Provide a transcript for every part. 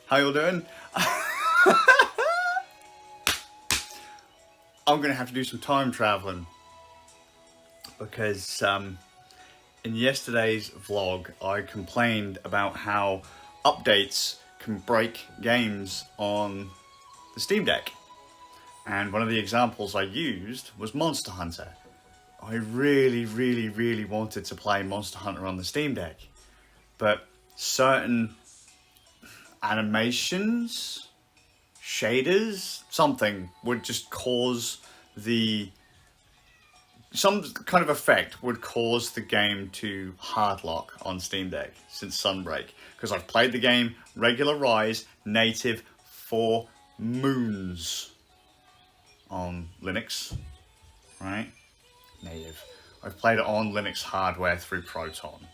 How you all doing? I'm gonna have to do some time traveling because in yesterday's vlog I complained about how updates can break games on the Steam Deck, and one of the examples I used was Monster Hunter. I really wanted to play Monster Hunter on the Steam Deck, but certain animations, shaders, something would just cause some kind of effect would cause the game to hard lock on Steam Deck since Sunbreak. Because I've played the game regular Rise native for moons on Linux, right? Native. I've played it on Linux hardware through Proton.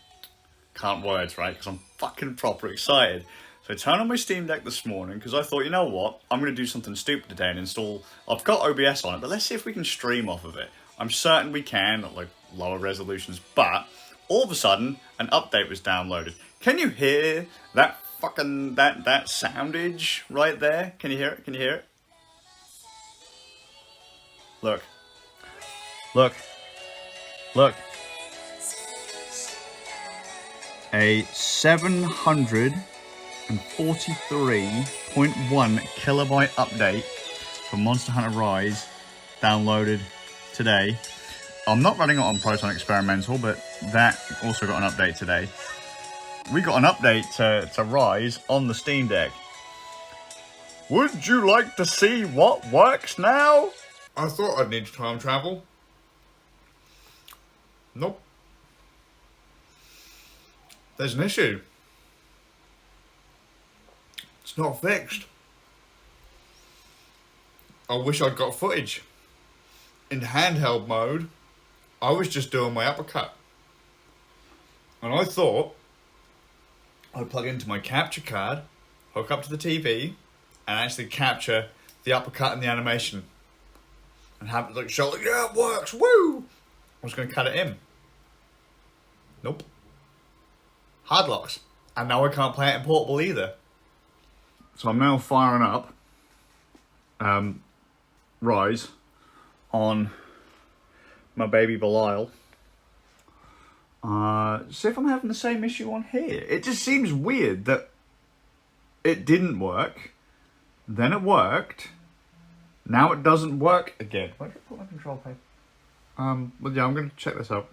Can't words, right? Because I'm fucking proper excited. So I turned on my Steam Deck this morning because I thought, you know what? I'm going to do something stupid today and install... I've got OBS on it, but let's see if we can stream off of it. I'm certain we can, at like lower resolutions, but all of a sudden, an update was downloaded. Can you hear that fucking... that soundage right there? Can you hear it? Can you hear it? Look. Look. Look. A 743.1 kilobyte update for Monster Hunter Rise downloaded today. I'm not running it on Proton Experimental, but that also got an update today. We got an update to Rise on the Steam Deck. Would you like to see what works now? I thought I'd need time travel. Nope. There's an issue. It's not fixed. I wish I'd got footage. In handheld mode, I was just doing my uppercut. And I thought I'd plug into my capture card, hook up to the TV, and actually capture the uppercut and the animation. And have it like show, like, yeah, it works, woo! I was going to cut it in. Nope. Hard locks. And now I can't play it in portable either. So I'm now firing up Rise on my baby Belial. See if I'm having the same issue on here. It just seems weird that it didn't work, then it worked, now it doesn't work again. Where did I put my control paper? But yeah, I'm going to check this out.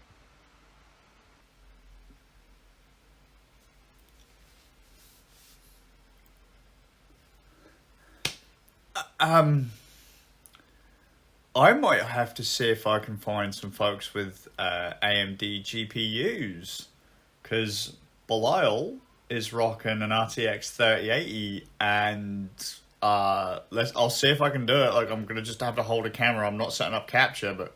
I might have to see if I can find some folks with AMD GPUs, because Belial is rocking an RTX 3080, and I'll see if I can do it. Like, I'm gonna just have to hold a camera. I'm not setting up capture, but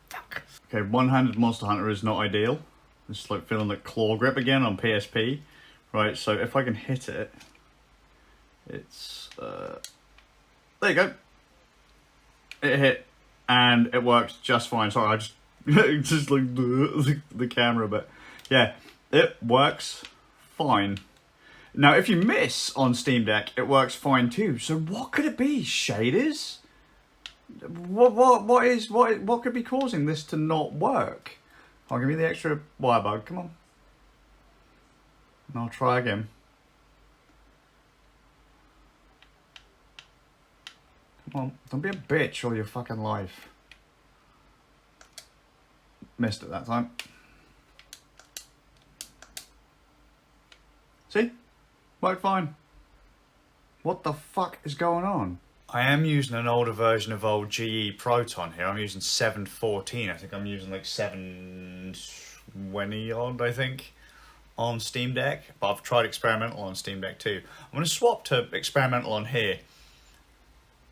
fuck. Okay, one-handed Monster Hunter is not ideal. It's like feeling like claw grip again on PSP, right? So if I can hit it. It's, there you go. It hit, and it worked just fine. Sorry, I just, just like the camera, but yeah, it works fine. Now, if you miss on Steam Deck, it works fine too. So what could it be? Shaders? What could be causing this to not work? I'll give you the extra wire bug, come on. And I'll try again. Come on, don't be a bitch all your fucking life. Missed it that time. See? Worked fine. What the fuck is going on? I am using an older version of old GE Proton here. I'm using 714. I think I'm using like 720 odd, I think, on Steam Deck. But I've tried experimental on Steam Deck too. I'm going to swap to experimental on here.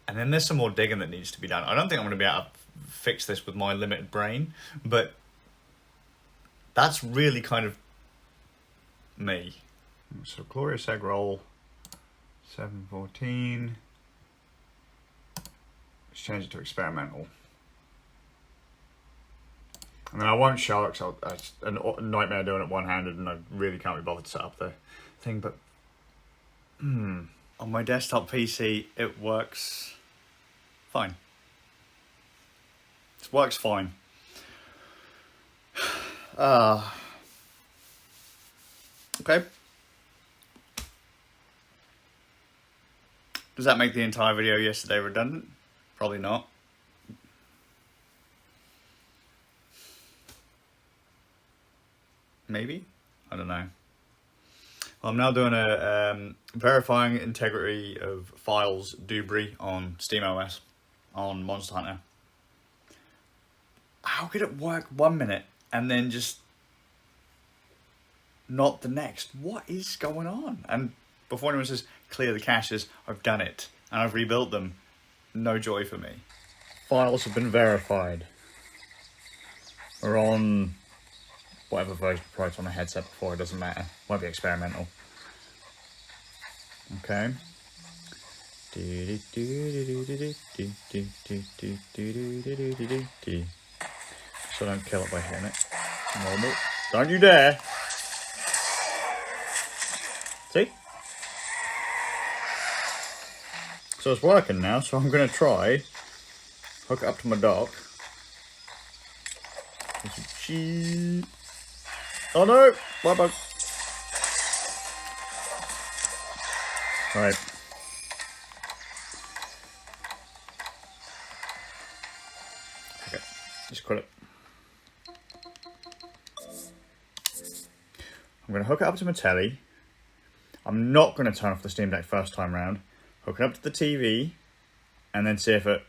And then there's some more digging that needs to be done. I don't think I'm going to be able to fix this with my limited brain, but that's really kind of me. So Glorious Egg Roll, 714. Let's change it to experimental. And then I won't show it because it's a nightmare doing it one-handed, and I really can't be bothered to set up the thing, but On my desktop PC, it works fine. It works fine. Okay. Does that make the entire video yesterday redundant? Probably not. Maybe? I don't know. Well, I'm now doing a verifying integrity of files debris on SteamOS on Monster Hunter. How could it work 1 minute and then just not the next? What is going on? And before anyone says clear the caches, I've done it and I've rebuilt them. No joy for me. Files have been verified. We're on whatever version of Proton on the headset before, it doesn't matter. Won't be experimental. Okay. So don't kill it by hitting it. Normal. Don't you dare! See? So it's working now, so I'm gonna try hook it up to my dock. Oh no! Bye bye. Right. Okay, just quit it. I'm going to hook it up to my telly. I'm not going to turn off the Steam Deck first time round. Hook it up to the TV and then see if it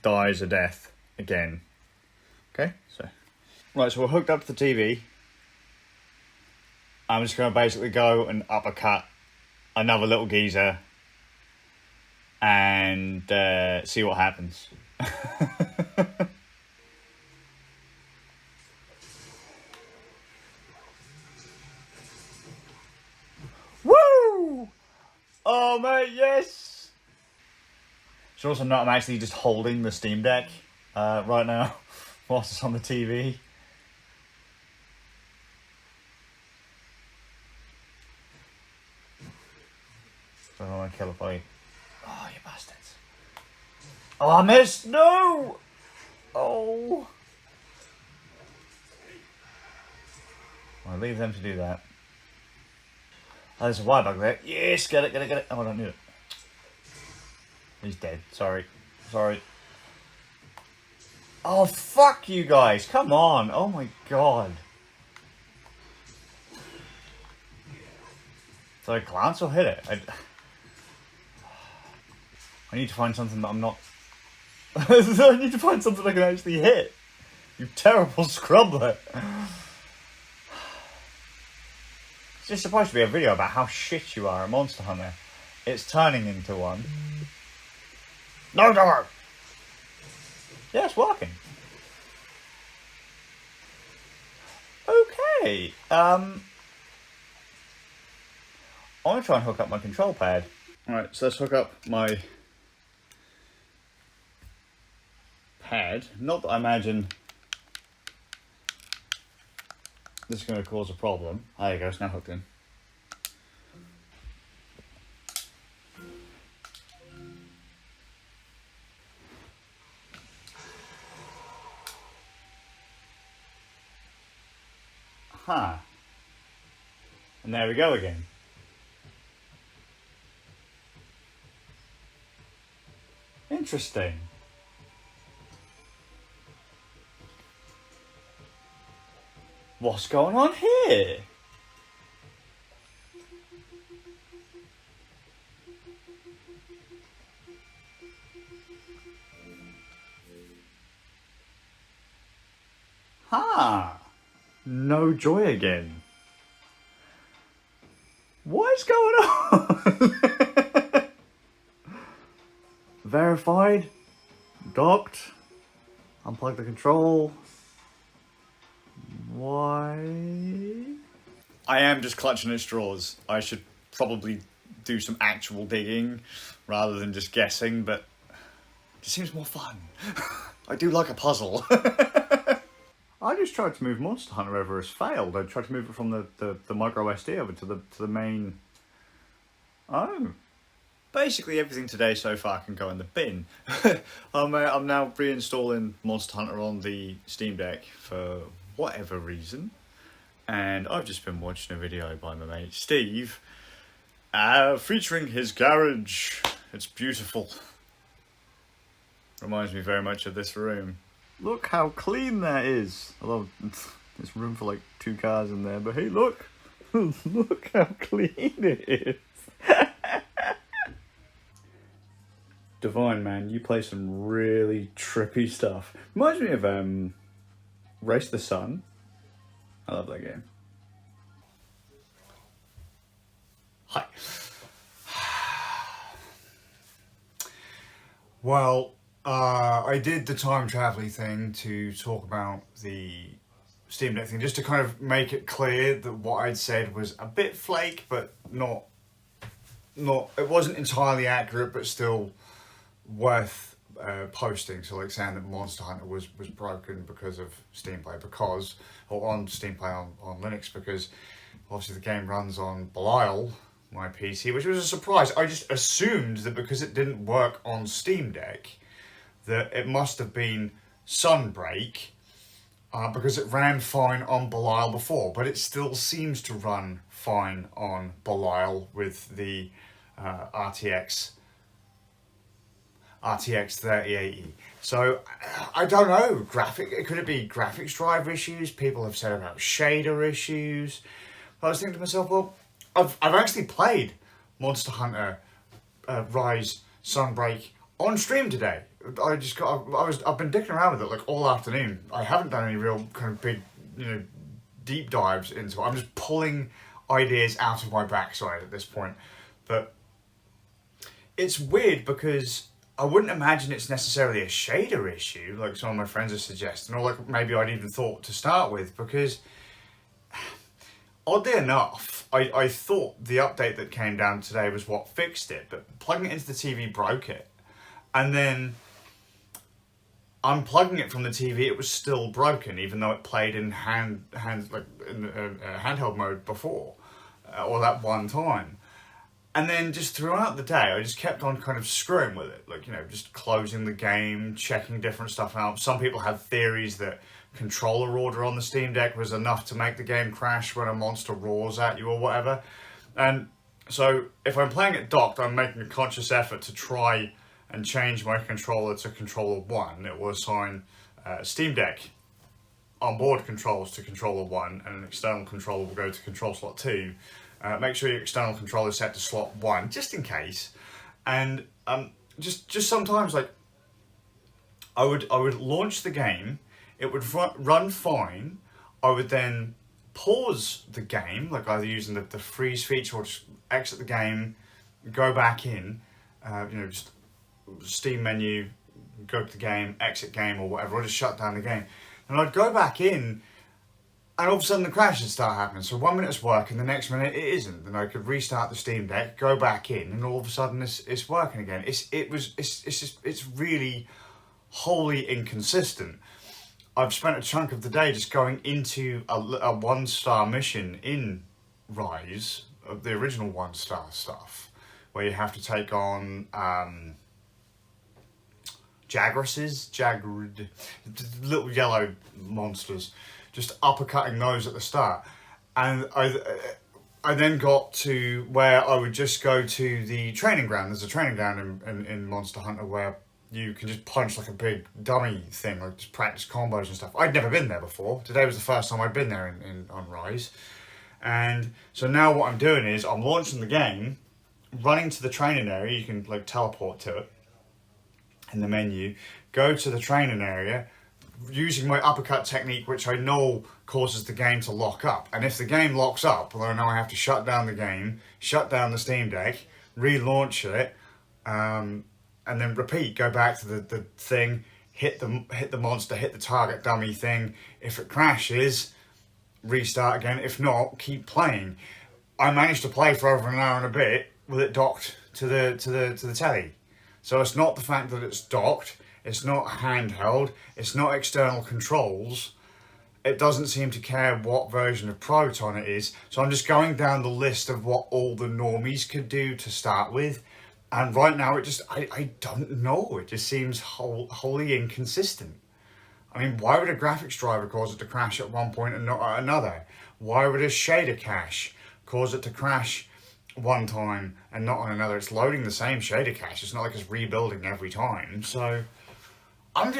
dies a death again. Okay, so. Right, so we're hooked up to the TV. I'm just going to basically go and uppercut another little geezer and see what happens. Woo! Oh mate, yes! So also note I'm actually just holding the Steam Deck right now whilst it's on the TV. I don't want to kill it by... Oh, you bastards. Oh, I missed! No! Oh! I'll leave them to do that. Oh, there's a wire bug there. Yes, get it, get it, get it. Oh, I don't need it. He's dead. Sorry. Sorry. Oh, fuck you guys. Come on. Oh, my God. So I glance or hit it? I need to find something that I'm not... I need to find something I can actually hit. You terrible scrubbler. It's just supposed to be a video about how shit you are at Monster Hunter. It's turning into one. No, no! Yeah, it's working. Okay. I'm going to try and hook up my control pad. Alright, so let's hook up my pad. Not that I imagine this is going to cause a problem. There you go, it's now hooked in. Huh. And there we go again. Interesting. What's going on here? Huh. No joy again. What is going on? Verified. Docked. Unplug the control. Why? I am just clutching at straws. I should probably do some actual digging rather than just guessing, but it just seems more fun. I do like a puzzle. I just tried to move Monster Hunter over as failed. I tried to move it from the micro SD over to the main Oh. Basically everything today so far can go in the bin. I'm now reinstalling Monster Hunter on the Steam Deck for whatever reason. And I've just been watching a video by my mate Steve, featuring his garage. It's beautiful. Reminds me very much of this room. Look how clean that is. Although there's room for like 2 cars in there, but hey, look. Look how clean it is. Divine, man, you play some really trippy stuff. Reminds me of Race the Sun. I love that game. Hi. Well, I did the time traveling thing to talk about the Steam Deck thing, just to kind of make it clear that what I'd said was a bit flake, but not. It wasn't entirely accurate, but still worth posting. So like saying that Monster Hunter was broken because of Steam Play, or on Steam Play on Linux, because obviously the game runs on Belial, my PC, which was a surprise. I just assumed that because it didn't work on Steam Deck, that it must have been Sunbreak, because it ran fine on Belial before, but it still seems to run fine on Belial with the RTX 3080. So I don't know, could it be graphics driver issues? People have said about shader issues. I was thinking to myself, well, I've actually played Monster Hunter Rise Sunbreak on stream today. I've been dicking around with it like all afternoon. I haven't done any real kind of big, deep dives into it. I'm just pulling ideas out of my backside at this point. But it's weird because I wouldn't imagine it's necessarily a shader issue, like some of my friends are suggesting, or like maybe I'd even thought to start with, because oddly enough, I thought the update that came down today was what fixed it, but plugging it into the TV broke it. And then unplugging it from the TV, it was still broken, even though it played in handheld mode before, or that one time. And then just throughout the day, I just kept on kind of screwing with it, like, just closing the game, checking different stuff out. Some people had theories that controller order on the Steam Deck was enough to make the game crash when a monster roars at you or whatever. And so if I'm playing it docked, I'm making a conscious effort to try and change my controller to controller 1. It will assign Steam Deck onboard controls to controller 1, and an external controller will go to control slot 2. Make sure your external controller is set to slot 1, just in case. And just sometimes, like, I would launch the game, it would run fine. I would then pause the game, like either using the freeze feature or just exit the game, go back in, just Steam menu, go to the game, exit game or whatever, or just shut down the game. And I'd go back in, and all of a sudden the crashes start happening. So 1 minute it's working, the next minute it isn't. Then I could restart the Steam Deck, go back in, and all of a sudden it's working again. It's really wholly inconsistent. I've spent a chunk of the day just going into a 1-star mission in Rise, of the original 1-star stuff, where you have to take on little yellow monsters, just uppercutting those at the start. And I then got to where I would just go to the training ground. There's a training ground in Monster Hunter where you can just punch like a big dummy thing, like just practice combos and stuff. I'd never been there before. Today was the first time I'd been there on Rise. And so now what I'm doing is I'm launching the game, running to the training area. You can like teleport to it in the menu, go to the training area, using my uppercut technique, which I know causes the game to lock up. And if the game locks up, well, I know I have to shut down the game, shut down the Steam Deck, relaunch it, and then repeat. Go back to the thing, hit the monster, hit the target dummy thing. If it crashes, restart again. If not, keep playing. I managed to play for over an hour and a bit with it docked to the telly. So it's not the fact that it's docked, it's not handheld, it's not external controls. it doesn't seem to care what version of Proton it is. So I'm just going down the list of what all the normies could do to start with. And right now, I don't know. It just seems wholly inconsistent. I mean, why would a graphics driver cause it to crash at one point and not at another? Why would a shader cache cause it to crash one time and not on another? It's loading the same shader cache. It's not like it's rebuilding every time. So I'm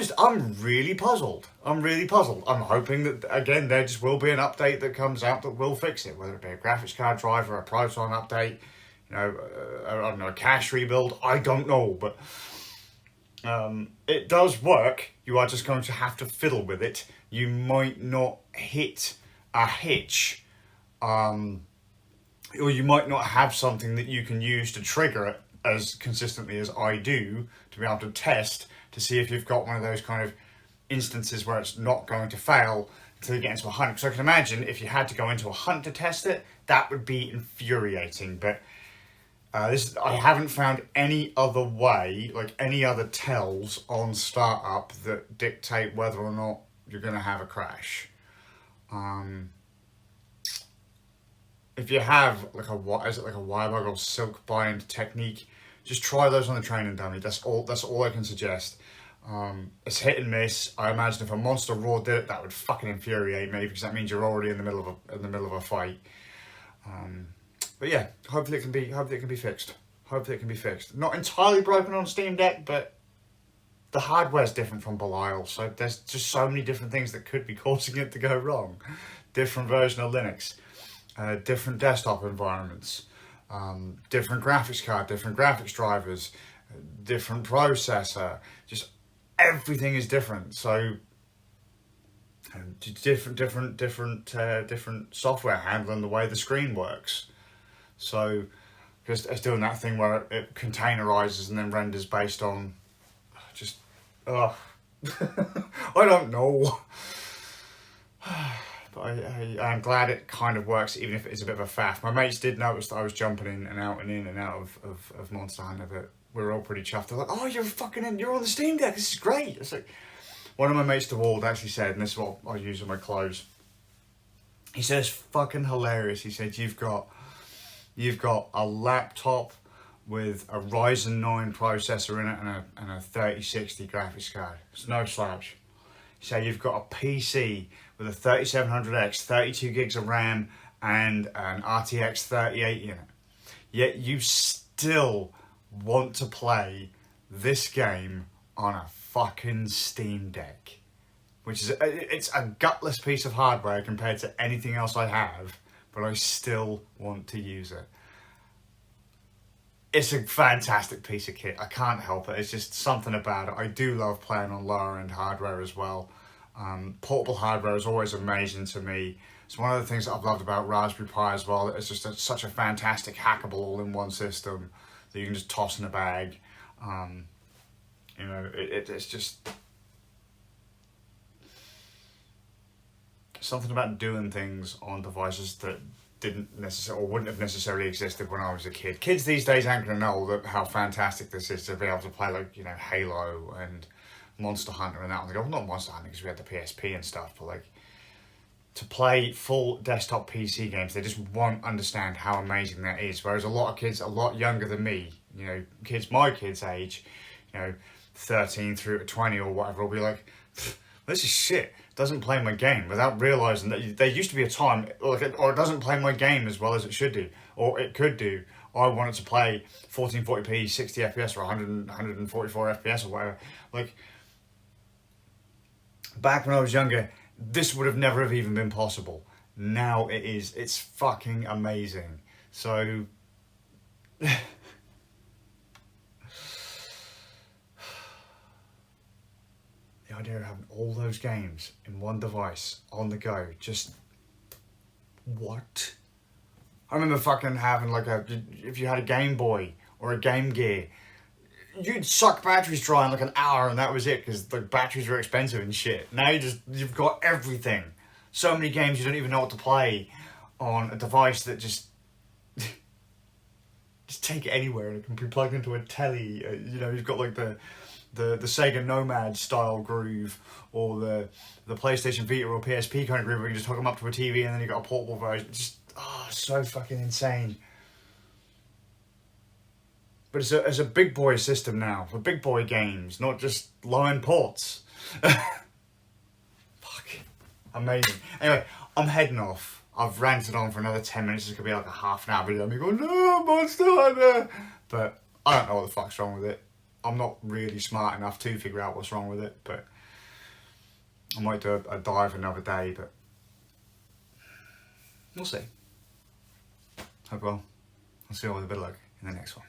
really puzzled. I'm hoping that, again, there just will be an update that comes out that will fix it, whether it be a graphics card driver, a Proton update, I don't know, a cache rebuild. I don't know, but it does work. You are just going to have to fiddle with it. You might not hit a hitch, or you might not have something that you can use to trigger it as consistently as I do to be able to test to see if you've got one of those kind of instances where it's not going to fail until you get into a hunt. Because I can imagine if you had to go into a hunt to test it, that would be infuriating. But I haven't found any other way, like any other tells on startup that dictate whether or not you're going to have a crash. If you have like a Wirebug or silk bind technique, just try those on the training dummy. That's all I can suggest. It's hit and miss. I imagine if a monster raw did it, that would fucking infuriate me because that means you're already in the middle of a fight. But yeah, hopefully it can be fixed. Not entirely broken on Steam Deck, but the hardware's different from Belial, so there's just so many different things that could be causing it to go wrong. Different version of Linux, different desktop environments, different graphics card, different graphics drivers, different processor. Just everything is different. So different software handling the way the screen works. So just it's doing that thing where it containerizes and then renders based on just I don't know. But I'm glad it kind of works, even if it is a bit of a faff. My mates did notice that I was jumping in and out of Monster Hunter, but we were all pretty chuffed. They're like, "Oh, you're on the Steam Deck. This is great." It's like one of my mates to Ward actually said, and this is what I use on my clothes. He said it's fucking hilarious. He said you've got a laptop with a Ryzen 9 processor in it and a 3060 graphics card. It's no slouch. So you've got a PC with a 3700X, 32 gigs of RAM, and an RTX 3080 in it. Yet you still want to play this game on a fucking Steam Deck, which is it's a gutless piece of hardware compared to anything else I have, but I still want to use it. It's a fantastic piece of kit. I can't help it. It's just something about it. I do love playing on lower end hardware as well. Portable hardware is always amazing to me. It's one of the things that I've loved about Raspberry Pi as well. It's just such a fantastic hackable all-in-one system that you can just toss in a bag. It's just something about doing things on devices that didn't necessarily or wouldn't have necessarily existed when I was a kid. Kids these days aren't going to know how fantastic this is to be able to play Halo and Monster Hunter and that. And they go, well, not Monster Hunter because we had the PSP and stuff, but to play full desktop PC games, they just won't understand how amazing that is. Whereas a lot of kids, a lot younger than me, my kids' age, 13 through to 20 or whatever, will be like, this is shit. Doesn't play my game, without realising that there used to be a time, or it doesn't play my game as well as it should do, or it could do. I wanted to play 1440p, 60 FPS, or 144 FPS or whatever. Back when I was younger, this would have never have even been possible. Now it is. It's fucking amazing. So the idea of having all those games in one device on the go, just what? I remember fucking having if you had a Game Boy or a Game Gear, you'd suck batteries dry in an hour and that was it because the batteries were expensive and shit. Now you've got everything. So many games you don't even know what to play on a device that just take it anywhere and it can be plugged into a telly. You've got the the Sega Nomad style groove, or the PlayStation Vita or PSP kind of groove where you just hook them up to a TV and then you got a portable version. Just so fucking insane. But it's a big boy system now for big boy games, not just low-end ports. Fuck, amazing. Anyway, I'm heading off. I've ranted on for another 10 minutes. It's gonna be like a half an hour video. Me going, no, Monster Hunter. But I don't know what the fuck's wrong with it. I'm not really smart enough to figure out what's wrong with it. But I might do a dive another day. But we'll see. Hope well. I'll see you all with a bit of luck in the next one.